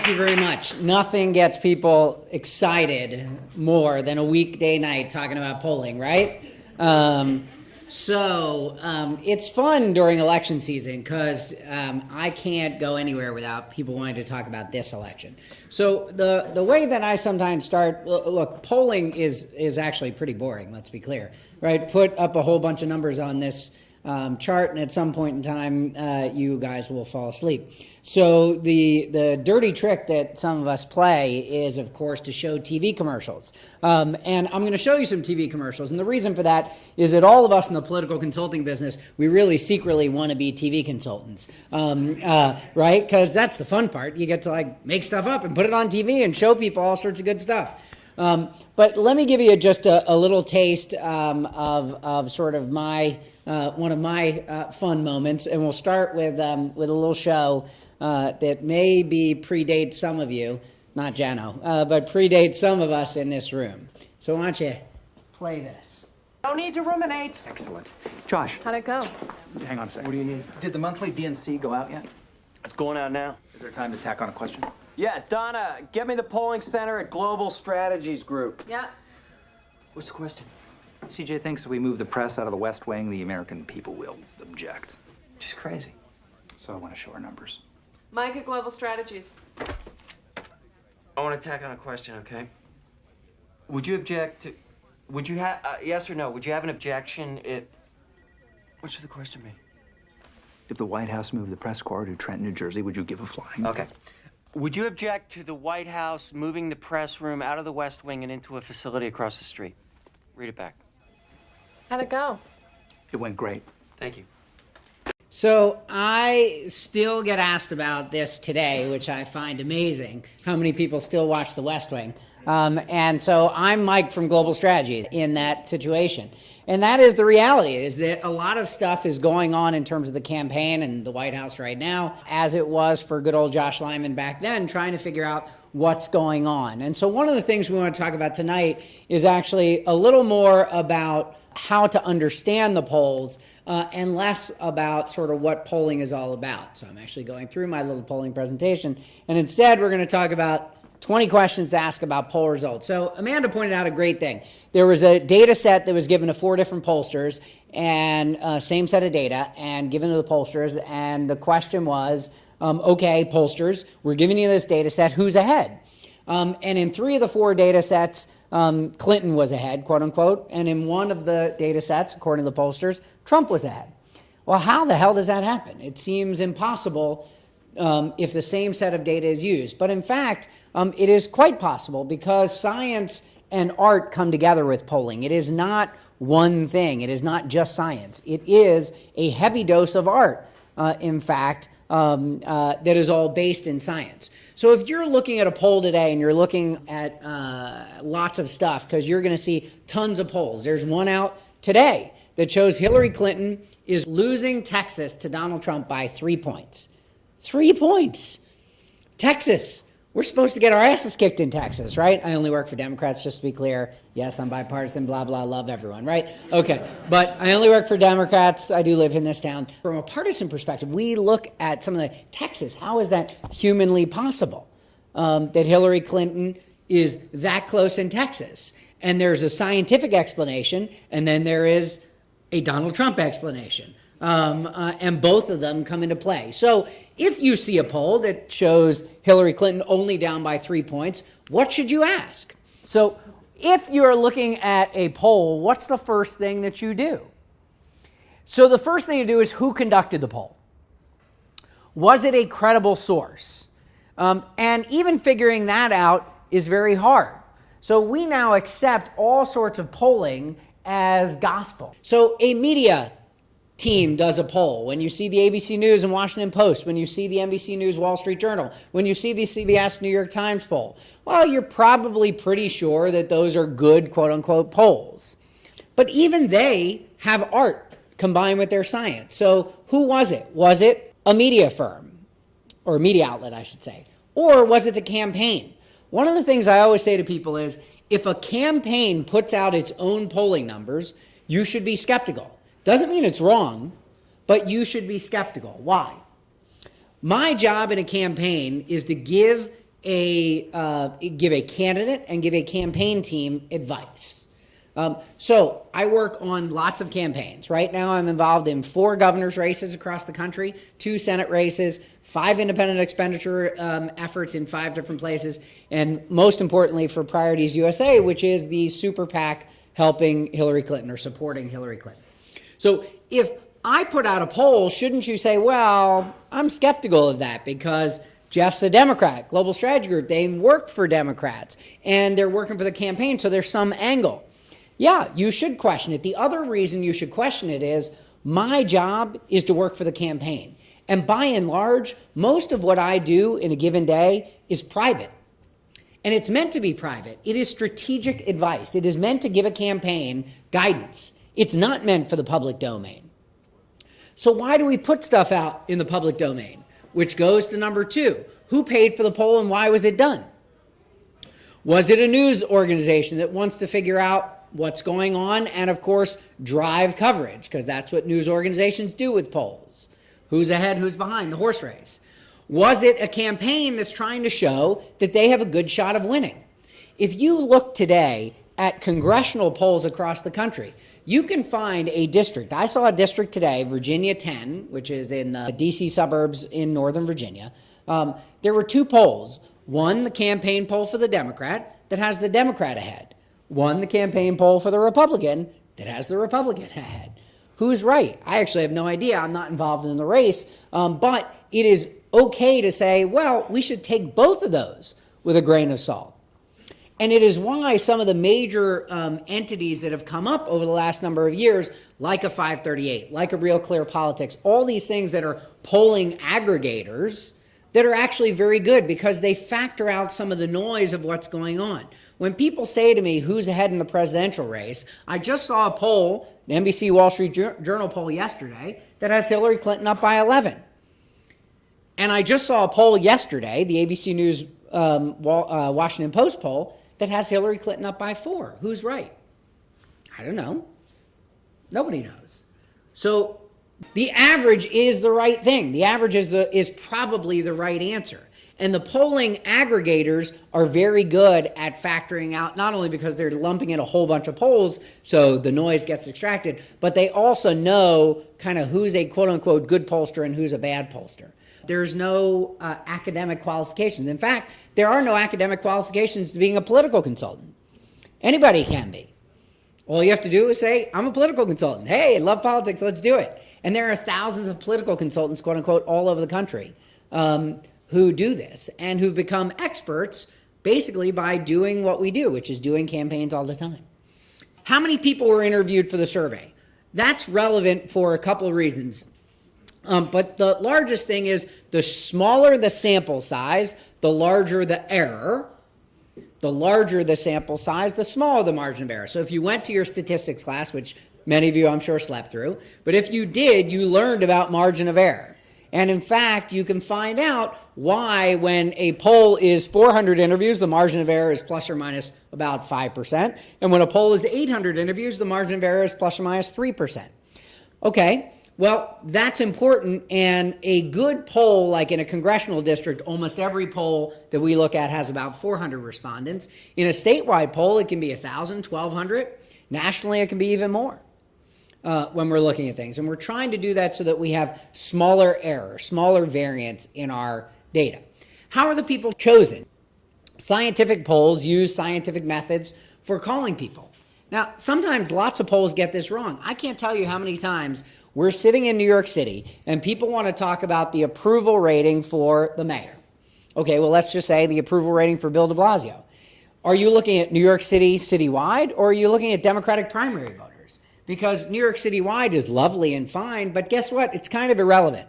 you very much. Nothing gets people excited more than a weekday night talking about polling, right? It's fun during election season because I can't go anywhere without people wanting to talk about this election. So the way that I sometimes start, look, polling is actually pretty boring, let's be clear, right? Put up a whole bunch of numbers on this chart, and at some point in time, you guys will fall asleep. So the dirty trick that some of us play is, of course, to show TV commercials. And I'm going to show you some TV commercials. And the reason for that is that all of us in the political consulting business, we really secretly want to be TV consultants, right? Because that's the fun part. You get to like make stuff up and put it on TV and show people all sorts of good stuff. But let me give you just a little taste of sort of my one of my fun moments, and we'll start with a little show that maybe predates some of you, not Jano, but predates some of us in this room. So why don't you play this? No need to ruminate. Excellent. Josh. How'd it go? Hang on a second. What do you need? Did the monthly DNC go out yet? It's going out now. Is there time to tack on a question? Yeah, Donna, get me the polling center at Global Strategies Group. Yeah. What's the question? CJ thinks if we move the press out of the West Wing, the American people will object. She's crazy. So I want to show our numbers. Mike at Global Strategies. I want to tack on a question, okay? Would you object to... Would you have... yes or no, would you have an objection if... What should the question be? If the White House moved the press corps to Trenton, New Jersey, would you give a flying? Okay. Would you object to the White House moving the press room out of the West Wing and into a facility across the street? Read it back. How'd it go? It went great. Thank you. So I still get asked about this today, which I find amazing, how many people still watch The West Wing. And so I'm Mike from Global Strategies in that situation. And that is the reality, is that a lot of stuff is going on in terms of the campaign and the White House right now, as it was for good old Josh Lyman back then, trying to figure out what's going on. And so one of the things we want to talk about tonight is actually a little more about how to understand the polls and less about sort of what polling is all about. So I'm actually going through my little polling presentation, and instead we're going to talk about 20 questions to ask about poll results. So Amanda pointed out a great thing. There was a data set that was given to 4 different pollsters, and same set of data, and given to the pollsters, and the question was, okay, pollsters, we're giving you this data set, who's ahead? And in 3 of the 4 data sets, Clinton was ahead, quote unquote, and in 1 of the data sets, according to the pollsters, Trump was ahead. Well, how the hell does that happen? It seems impossible if the same set of data is used. But in fact, it is quite possible because science and art come together with polling. It is not one thing. It is not just science. It is a heavy dose of art, in fact, that is all based in science. So if you're looking at a poll today and you're looking at lots of stuff, because you're going to see tons of polls. There's one out today that shows Hillary Clinton is losing Texas to Donald Trump by 3 points. 3 points. Texas. We're supposed to get our asses kicked in Texas, right? I only work for Democrats, just to be clear. Yes, I'm bipartisan, blah, blah, love everyone, right? Okay, but I only work for Democrats. I do live in this town. From a partisan perspective, we look at some of the Texas. How is that humanly possible? That Hillary Clinton is that close in Texas? And there's a scientific explanation, and then there is a Donald Trump explanation. And both of them come into play. So if you see a poll that shows Hillary Clinton only down by 3 points, what should you ask? So if you're looking at a poll, what's the first thing that you do? So the first thing you do is who conducted the poll? Was it a credible source? And even figuring that out is very hard. So we now accept all sorts of polling as gospel. So a media team does a poll. When you see the ABC News and Washington Post, when you see the NBC News Wall Street Journal, when you see the CBS New York Times poll, well, you're probably pretty sure that those are good, quote unquote, polls. But even they have art combined with their science. So who was it? Was it a media firm, or a media outlet, I should say? Or was it the campaign? One of the things I always say to people is, if a campaign puts out its own polling numbers, you should be skeptical. Doesn't mean it's wrong, but you should be skeptical. Why? My job in a campaign is to give give a candidate and give a campaign team advice. So I work on lots of campaigns. Right now I'm involved in 4 governor's races across the country, 2 Senate races, 5 independent expenditure efforts in 5 different places, and most importantly for Priorities USA, which is the super PAC helping Hillary Clinton or supporting Hillary Clinton. So if I put out a poll, shouldn't you say, well, I'm skeptical of that because Jeff's a Democrat, Global Strategy Group, they work for Democrats, and they're working for the campaign, so there's some angle. Yeah, you should question it. The other reason you should question it is my job is to work for the campaign. And by and large, most of what I do in a given day is private. And it's meant to be private. It is strategic advice. It is meant to give a campaign guidance. It's not meant for the public domain. So why do we put stuff out in the public domain? Which goes to number 2. Who paid for the poll and why was it done? Was it a news organization that wants to figure out what's going on and, of course, drive coverage? Because that's what news organizations do with polls. Who's ahead, who's behind, the horse race. Was it a campaign that's trying to show that they have a good shot of winning? If you look today at congressional polls across the country, you can find a district. I saw a district today, Virginia 10, which is in the D.C. suburbs in Northern Virginia. There were 2 polls. One, the campaign poll for the Democrat that has the Democrat ahead. One, the campaign poll for the Republican that has the Republican ahead. Who's right? I actually have no idea. I'm not involved in the race. But it is okay to say, well, we should take both of those with a grain of salt. And it is why some of the major entities that have come up over the last number of years, like a 538, like a Real Clear Politics, all these things that are polling aggregators that are actually very good because they factor out some of the noise of what's going on. When people say to me, who's ahead in the presidential race, I just saw a poll, the NBC Wall Street Journal poll yesterday, that has Hillary Clinton up by 11. And I just saw a poll yesterday, the ABC News Washington Post poll, that has Hillary Clinton up by 4. Who's right? I don't know. Nobody knows. So the average is the right thing. The average is probably the right answer. And the polling aggregators are very good at factoring out, not only because they're lumping in a whole bunch of polls so the noise gets extracted, but they also know kind of who's a quote-unquote good pollster and who's a bad pollster. There's no academic qualifications. In fact, there are no academic qualifications to being a political consultant. Anybody can be. All you have to do is say, I'm a political consultant. Hey, I love politics, let's do it. And there are thousands of political consultants, quote unquote, all over the country who do this and who've become experts basically by doing what we do, which is doing campaigns all the time. How many people were interviewed for the survey? That's relevant for a couple of reasons. But the largest thing is the smaller the sample size, the larger the error. The larger the sample size, the smaller the margin of error. So if you went to your statistics class, which many of you I'm sure slept through, but if you did, you learned about margin of error. And in fact, you can find out why when a poll is 400 interviews, the margin of error is plus or minus about 5%. And when a poll is 800 interviews, the margin of error is plus or minus 3%. Okay, well, that's important. And a good poll, like in a congressional district, almost every poll that we look at has about 400 respondents. In a statewide poll, it can be 1,000, 1,200. Nationally, it can be even more. When we're looking at things. And we're trying to do that so that we have smaller error, smaller variance in our data. How are the people chosen? Scientific polls use scientific methods for calling people. Now, sometimes lots of polls get this wrong. I can't tell you how many times we're sitting in New York City and people want to talk about the approval rating for the mayor. Okay, well, let's just say the approval rating for Bill de Blasio. Are you looking at New York City citywide, or are you looking at Democratic primary voters? Because New York citywide is lovely and fine, but guess what? It's kind of irrelevant.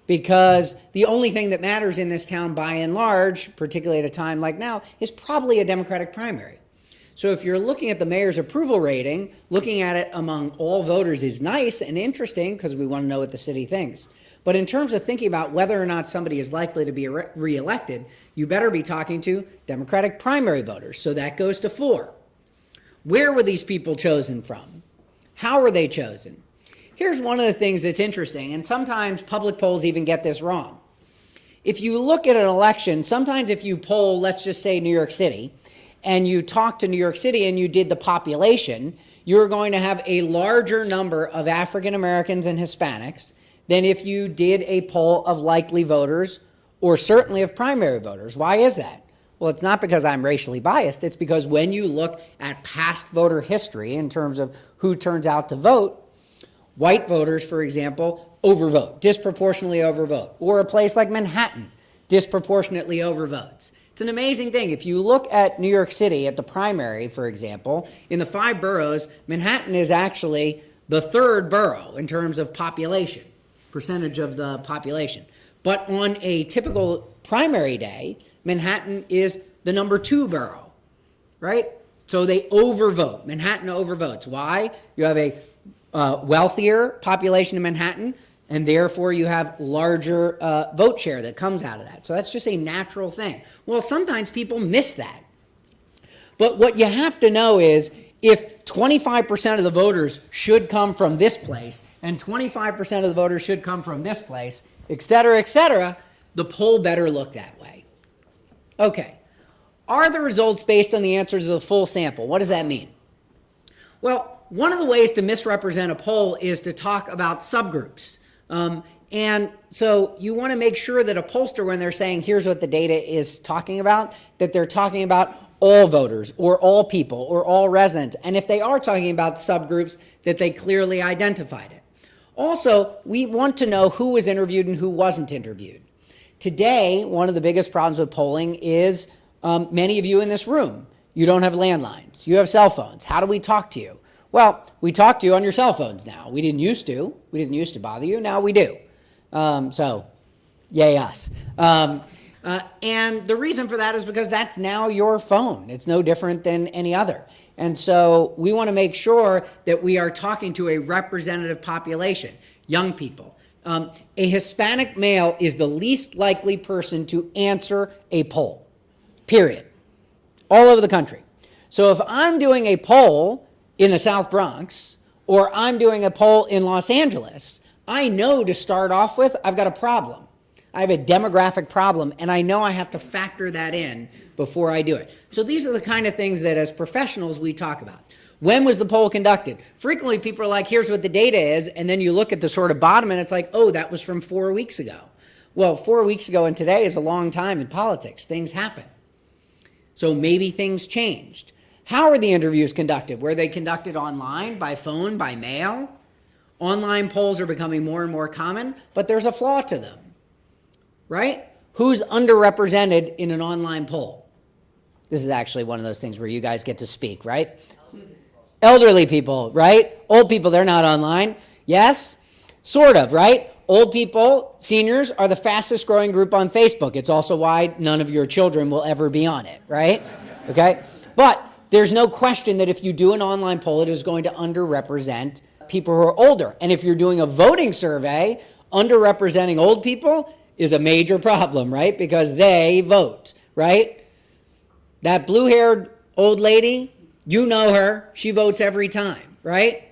Because the only thing that matters in this town by and large, particularly at a time like now, is probably a Democratic primary. So if you're looking at the mayor's approval rating, looking at it among all voters is nice and interesting because we want to know what the city thinks. But in terms of thinking about whether or not somebody is likely to be reelected, you better be talking to Democratic primary voters. So that goes to 4. Where were these people chosen from? How were they chosen? Here's one of the things that's interesting, and sometimes public polls even get this wrong. If you look at an election, sometimes if you poll, let's just say New York City, and you talk to New York City and you did the population, you're going to have a larger number of African Americans and Hispanics than if you did a poll of likely voters or certainly of primary voters. Why is that? Well, it's not because I'm racially biased. It's because when you look at past voter history in terms of who turns out to vote, white voters, for example, overvote, disproportionately overvote. Or a place like Manhattan disproportionately overvotes. It's an amazing thing. If you look at New York City at the primary, for example, in the 5 boroughs, Manhattan is actually the 3rd borough in terms of population, percentage of the population. But on a typical primary day, Manhattan is the number 2 borough, right? So they overvote. Manhattan overvotes. Why? You have a wealthier population in Manhattan, and therefore you have larger vote share that comes out of that. So that's just a natural thing. Well, sometimes people miss that. But what you have to know is if 25% of the voters should come from this place and 25% of the voters should come from this place, et cetera, the poll better look that way. Okay. Are the results based on the answers of the full sample? What does that mean? Well, one of the ways to misrepresent a poll is to talk about subgroups. And so you want to make sure that a pollster, when they're saying, here's what the data is talking about, that they're talking about all voters or all people or all residents. And if they are talking about subgroups, that they clearly identified it. Also, we want to know who was interviewed and who wasn't interviewed. Today, one of the biggest problems with polling is many of you in this room, you don't have landlines. You have cell phones. How do we talk to you? Well, we talk to you on your cell phones now. We didn't used to. We didn't used to bother you. Now we do. So, yay us. And the reason for that is because that's now your phone. It's no different than any other. And so we want to make sure that we are talking to a representative population, young people. A Hispanic male is the least likely person to answer a poll, period, all over the country. So if I'm doing a poll in the South Bronx, or I'm doing a poll in Los Angeles, I know to start off with, I've got a problem. I have a demographic problem, and I know I have to factor that in before I do it. So these are the kind of things that as professionals we talk about. When was the poll conducted? Frequently people are like, here's what the data is, and then you look at the sort of bottom and it's like, oh, that was from 4 weeks ago. Well, 4 weeks ago and today is a long time in politics. Things happen. So maybe things changed. How are the interviews conducted? Were they conducted online, by phone, by mail? Online polls are becoming more and more common, but there's a flaw to them, right? Who's underrepresented in an online poll? This is actually one of those things where you guys get to speak, right? Elderly people, right? Old people, they're not online. Yes? Sort of, right? Old people, seniors, are the fastest growing group on Facebook. It's also why none of your children will ever be on it, right? Okay? But there's no question that if you do an online poll, it is going to underrepresent people who are older. And if you're doing a voting survey, underrepresenting old people is a major problem, right? Because they vote, right? That blue-haired old lady, you know her. She votes every time, right?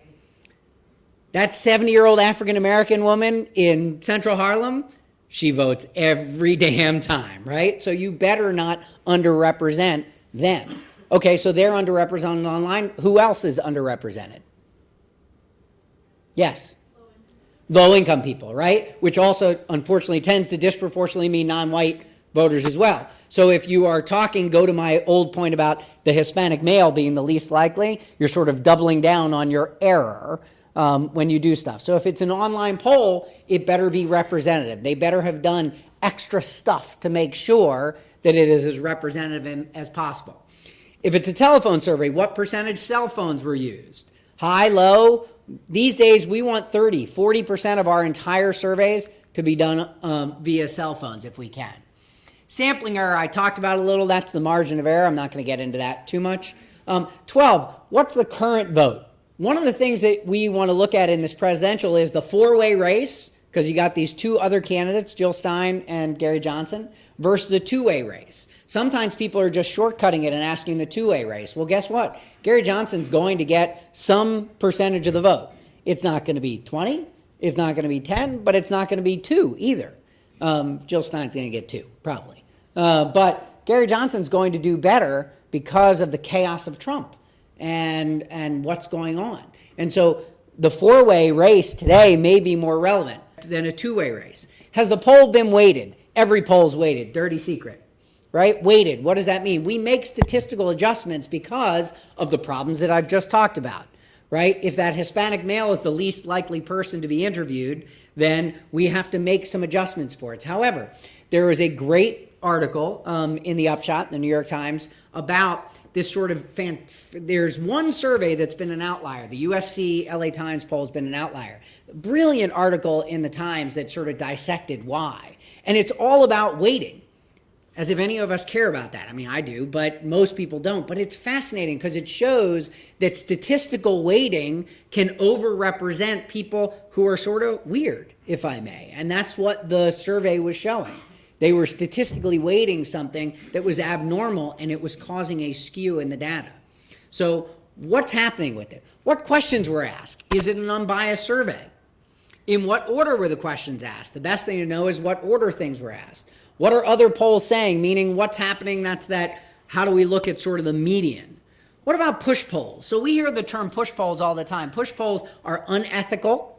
That 70-year-old African-American woman in Central Harlem, she votes every damn time, right? So you better not underrepresent them. Okay, so they're underrepresented online. Who else is underrepresented? Yes. Low-income people, right? Which also, unfortunately, tends to disproportionately mean non-white voters as well. So if you are talking, go to my old point about the Hispanic male being the least likely, you're sort of doubling down on your error when you do stuff. So if it's an online poll, it better be representative. They better have done extra stuff to make sure that it is as representative as possible. If it's a telephone survey, what percentage cell phones were used? High, low? These days, we want 30, 40% of our entire surveys to be done via cell phones if we can. Sampling error, I talked about a little. That's the margin of error. I'm not going to get into that too much. 12, what's the current vote? One of the things that we want to look at in this presidential is the four-way race, because you got these two other candidates, Jill Stein and Gary Johnson, versus a two-way race. Sometimes people are just shortcutting it and asking the two-way race. Well, guess what? Gary Johnson's going to get some percentage of the vote. It's not going to be 20, it's not going to be 10, but it's not going to be 2 either. Jill Stein's going to get 2, probably. But Gary Johnson's going to do better because of the chaos of Trump and what's going on. And so the 4-way race today may be more relevant than a 2-way race. Has the poll been weighted? Every poll's weighted. Dirty secret, right? Weighted. What does that mean? We make statistical adjustments because of the problems that I've just talked about, right? If that Hispanic male is the least likely person to be interviewed, then we have to make some adjustments for it. However, there is a great article in the Upshot, in the New York Times, about this sort of there's one survey that's been an outlier. The USC LA Times poll has been an outlier. Brilliant article in the Times that sort of dissected why. And it's all about weighting, as if any of us care about that. I mean, I do, but most people don't. But it's fascinating because it shows that statistical weighting can overrepresent people who are sort of weird, if I may. And that's what the survey was showing. They were statistically weighting something that was abnormal, and it was causing a skew in the data. So what's happening with it? What questions were asked? Is it an unbiased survey? In what order were the questions asked? The best thing to know is what order things were asked. What are other polls saying? Meaning what's happening, how do we look at sort of the median? What about push polls? So we hear the term push polls all the time. Push polls are unethical.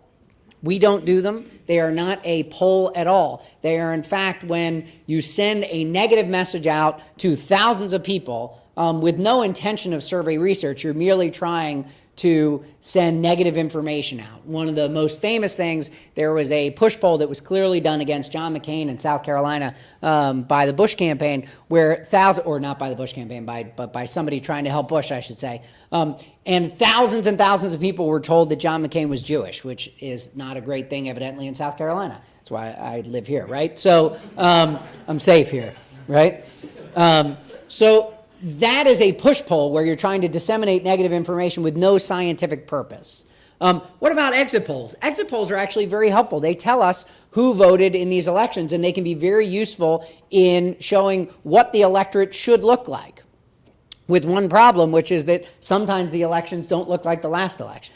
We don't do them. They are not a poll at all. They are, in fact, when you send a negative message out to thousands of people with no intention of survey research. You're merely trying to send negative information out. One of the most famous things, there was a push poll that was clearly done against John McCain in South Carolina by the Bush campaign, where not by the Bush campaign, but by somebody trying to help Bush, I should say. And thousands of people were told that John McCain was Jewish, which is not a great thing, evidently, in South Carolina. That's why I live here, right? So I'm safe here, right? So that is a push poll where you're trying to disseminate negative information with no scientific purpose. What about exit polls? Exit polls are actually very helpful. They tell us who voted in these elections, and they can be very useful in showing what the electorate should look like. With one problem, which is that sometimes the elections don't look like the last election.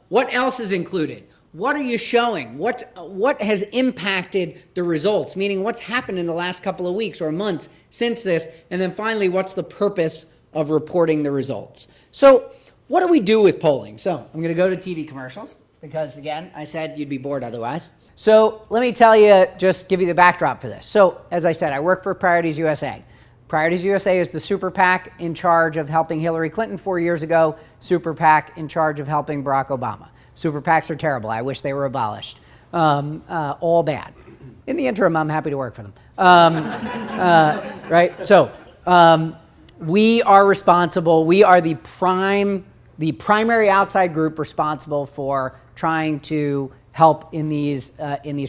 What else is included? What are you showing? What has impacted the results? Meaning what's happened in the last couple of weeks or months since this? And then finally, what's the purpose of reporting the results? So what do we do with polling? So I'm going to go to TV commercials because, again, I said you'd be bored otherwise. So let me tell you, just give you the backdrop for this. So as I said, I work for Priorities USA. Priorities USA is the super PAC in charge of helping Hillary Clinton 4 years ago, super PAC in charge of helping Barack Obama. Super PACs are terrible. I wish they were abolished. All bad. In the interim, I'm happy to work for them. Right? So we are responsible. We are the primary outside group responsible for trying to help in these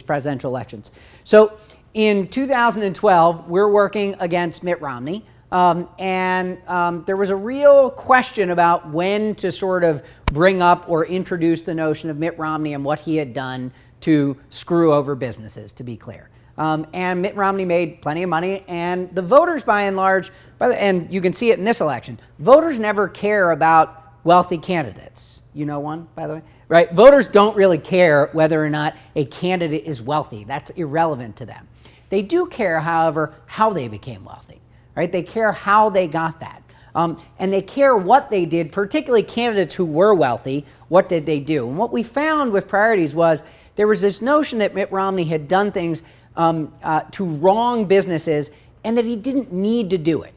presidential elections. So in 2012, we're working against Mitt Romney. And there was a real question about when to sort of bring up or introduce the notion of Mitt Romney and what he had done to screw over businesses, to be clear. And Mitt Romney made plenty of money, and the voters, by and large, and you can see it in this election, voters never care about wealthy candidates. You know one, by the way? Right? Voters don't really care whether or not a candidate is wealthy. That's irrelevant to them. They do care, however, how they became wealthy. Right? They care how they got that. And they care what they did, particularly candidates who were wealthy. What did they do? And what we found with Priorities was there was this notion that Mitt Romney had done things to wrong businesses and that he didn't need to do it.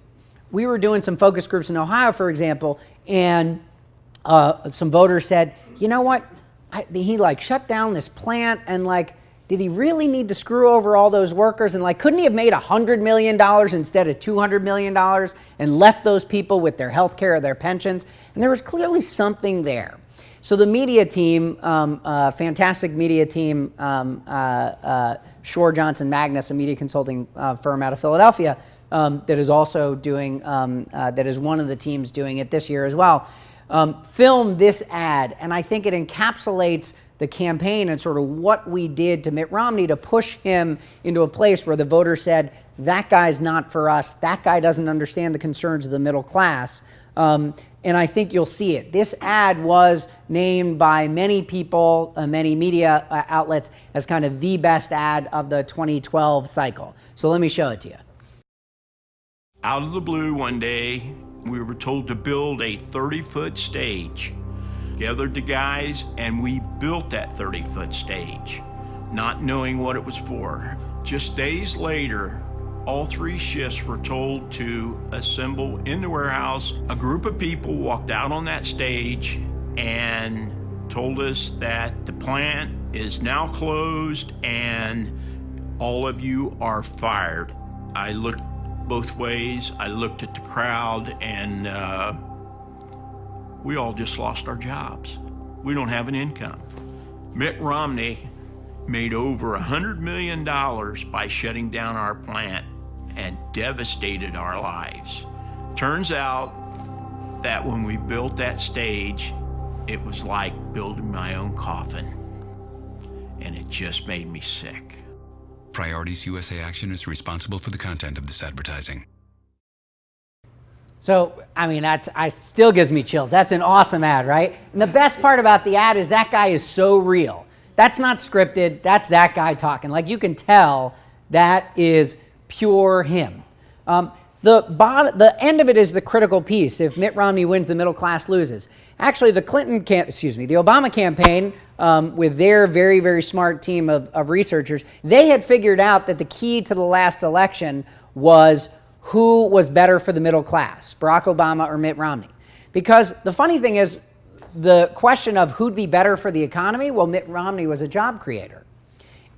We were doing some focus groups in Ohio, for example, and some voters said, you know what? He shut down this plant and did he really need to screw over all those workers? And couldn't he have made $100 million instead of $200 million and left those people with their health care or their pensions? And there was clearly something there. So the media team, fantastic media team, Shore Johnson Magnus, a media consulting firm out of Philadelphia, that is also doing, that is one of the teams doing it this year as well, filmed this ad. And I think it encapsulates the campaign and sort of what we did to Mitt Romney to push him into a place where the voters said, that guy's not for us, that guy doesn't understand the concerns of the middle class. and I think you'll see it. This ad was named by many people, many media outlets, as kind of the best ad of the 2012 cycle. So let me show it to you. Out of the blue one day, we were told to build a 30-foot stage. Gathered the guys and we built that 30-foot stage, not knowing what it was for. Just days later, all 3 shifts were told to assemble in the warehouse. A group of people walked out on that stage and told us that the plant is now closed and all of you are fired. I looked both ways. I looked at the crowd, and we all just lost our jobs. We don't have an income. Mitt Romney made over $100 million by shutting down our plant and devastated our lives. Turns out that when we built that stage, it was like building my own coffin, and it just made me sick. Priorities USA Action is responsible for the content of this advertising. So, I mean, I still gives me chills. That's an awesome ad, right? And the best part about the ad is that guy is so real. That's not scripted. That's that guy talking. Like, you can tell that is pure him. The end of it is the critical piece. If Mitt Romney wins, the middle class loses. Actually, the Obama campaign, with their very, very smart team of researchers, they had figured out that the key to the last election was who was better for the middle class, Barack Obama or Mitt Romney. Because the funny thing is, the question of who'd be better for the economy, well, Mitt Romney was a job creator.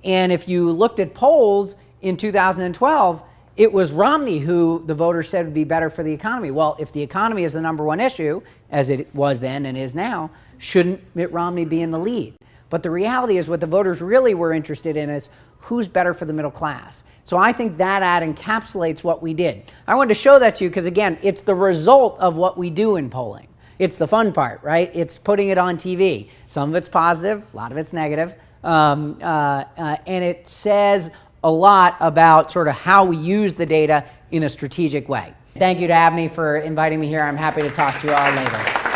And if you looked at polls in 2012, it was Romney who the voters said would be better for the economy. Well, if the economy is the #1 issue, as it was then and is now, shouldn't Mitt Romney be in the lead? But the reality is what the voters really were interested in is who's better for the middle class. So I think that ad encapsulates what we did. I wanted to show that to you because, again, it's the result of what we do in polling. It's the fun part, right? It's putting it on TV. Some of it's positive, a lot of it's negative, and it says a lot about sort of how we use the data in a strategic way. Thank you to ABNY for inviting me here. I'm happy to talk to you all later.